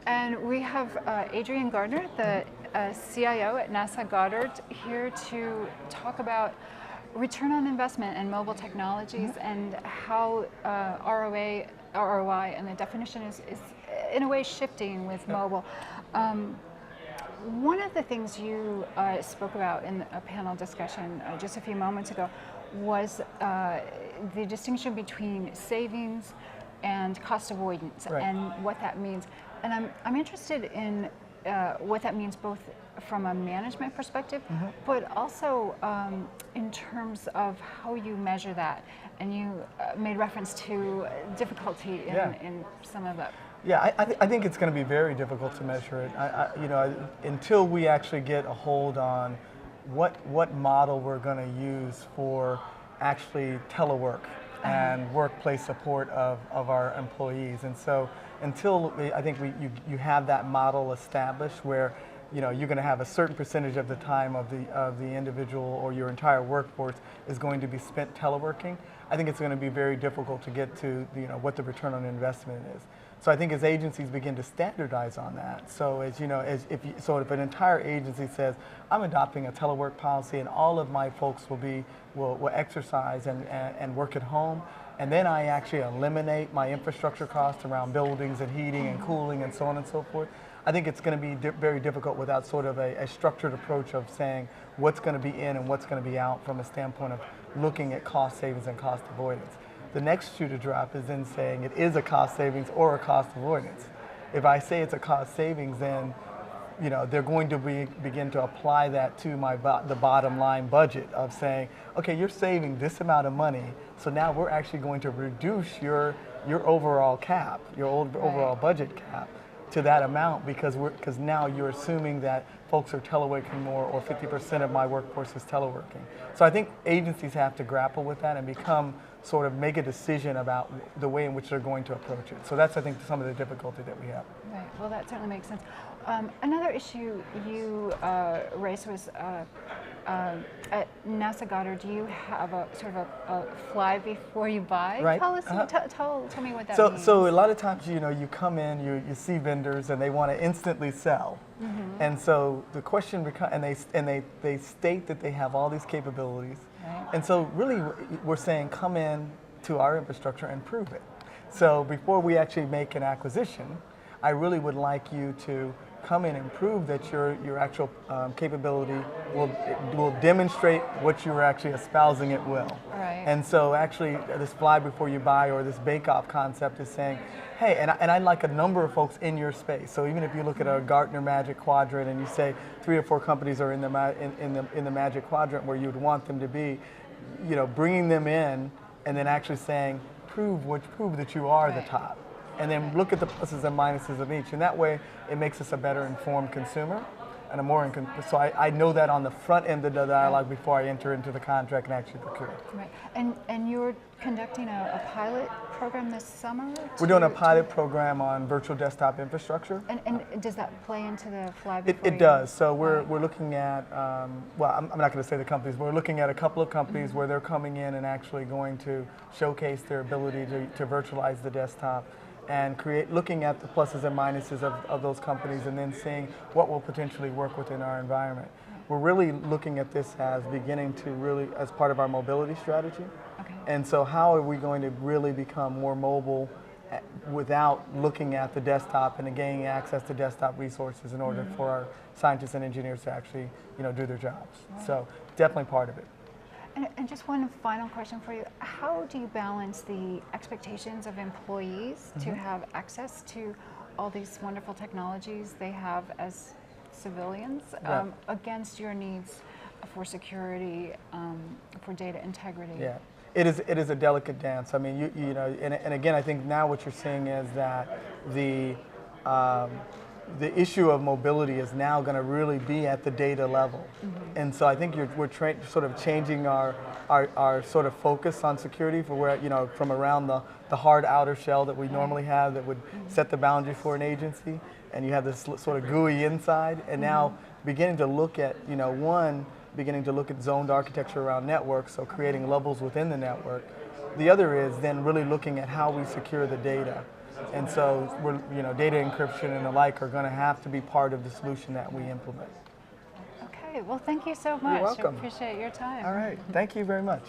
And we have Adrian Gardner, the CIO at NASA Goddard, here to talk about return on investment in mobile technologies and how ROI and the definition is in a way shifting with mobile. One of the things you spoke about in a panel discussion just a few moments ago was the distinction between savings and cost avoidance, right, and what that means. And I'm interested in what that means both from a management perspective, but also in terms of how you measure that. And you made reference to difficulty in some of that. Yeah, I think it's going to be very difficult to measure it. Until we actually get a hold on what model we're going to use for actually telework and workplace support of our employees. And so until I think you have that model established where you're going to have a certain percentage of the time of the individual or your entire workforce is going to be spent teleworking, I think it's going to be very difficult to get to what the return on investment is. So I think as agencies begin to standardize on that, so if an entire agency says, I'm adopting a telework policy and all of my folks will exercise and work at home, and then I actually eliminate my infrastructure costs around buildings and heating and cooling and so on and so forth, I think it's going to be very difficult without sort of a structured approach of saying what's going to be in and what's going to be out from a standpoint of looking at cost savings and cost avoidance. The next shoe to drop is then saying it is a cost savings or a cost avoidance. If I say it's a cost savings, then they're going to begin to apply that to the bottom line budget of saying, okay, you're saving this amount of money, so now we're actually going to reduce your overall cap, your overall budget cap, to that amount because now you're assuming that folks are teleworking more, or 50% of my workforce is teleworking. So I think agencies have to grapple with that and make a decision about the way in which they're going to approach it. So that's, I think, some of the difficulty that we have. Right, well that certainly makes sense. Another issue you raised was at NASA Goddard, do you have a sort of a fly before you buy? Right. Tell us, tell me what that means. So a lot of times, you come in, you see vendors and they want to instantly sell. And so the question becomes, and they state that they have all these capabilities. Right. And so really we're saying come in to our infrastructure and prove it. So before we actually make an acquisition, I really would like you to come in and prove that your actual capability will demonstrate what you're actually espousing it will. Right. And so actually this fly before you buy or this bake-off concept is saying, hey, and I'd like a number of folks in your space. So even if you look at a Gartner Magic Quadrant and you say 3 or 4 companies are in the Magic Quadrant where you would want them to be, bringing them in and then actually saying, prove that you are the top. And then look at the pluses and minuses of each. And that way, it makes us a better informed consumer and so I know that on the front end of the dialogue before I enter into the contract and actually procure. Right. And you're conducting a pilot program this summer? We're doing a pilot program on virtual desktop infrastructure. And does that play into the fly before It does. So we're looking at, I'm not going to say the companies, but we're looking at a couple of companies where they're coming in and actually going to showcase their ability to virtualize the desktop and looking at the pluses and minuses of those companies and then seeing what will potentially work within our environment. We're really looking at this as beginning to as part of our mobility strategy. Okay. And so how are we going to really become more mobile without looking at the desktop and gaining access to desktop resources in order for our scientists and engineers to actually do their jobs. Right. So definitely part of it. And just one final question for you. How do you balance the expectations of employees to have access to all these wonderful technologies they have as civilians against your needs for security, for data integrity? Yeah, it is a delicate dance. I mean, and again, I think now what you're seeing is that the issue of mobility is now going to really be at the data level. And so I think we're sort of changing our sort of focus on security for where, from around the hard outer shell that we normally have that would set the boundary for an agency, and you have this sort of GUI inside, and now beginning to look at, beginning to look at zoned architecture around networks, so creating levels within the network. The other is then really looking at how we secure the data. And so data encryption and the like are going to have to be part of the solution that we implement. Okay, well, thank you so much. You're welcome. I appreciate your time. All right, thank you very much.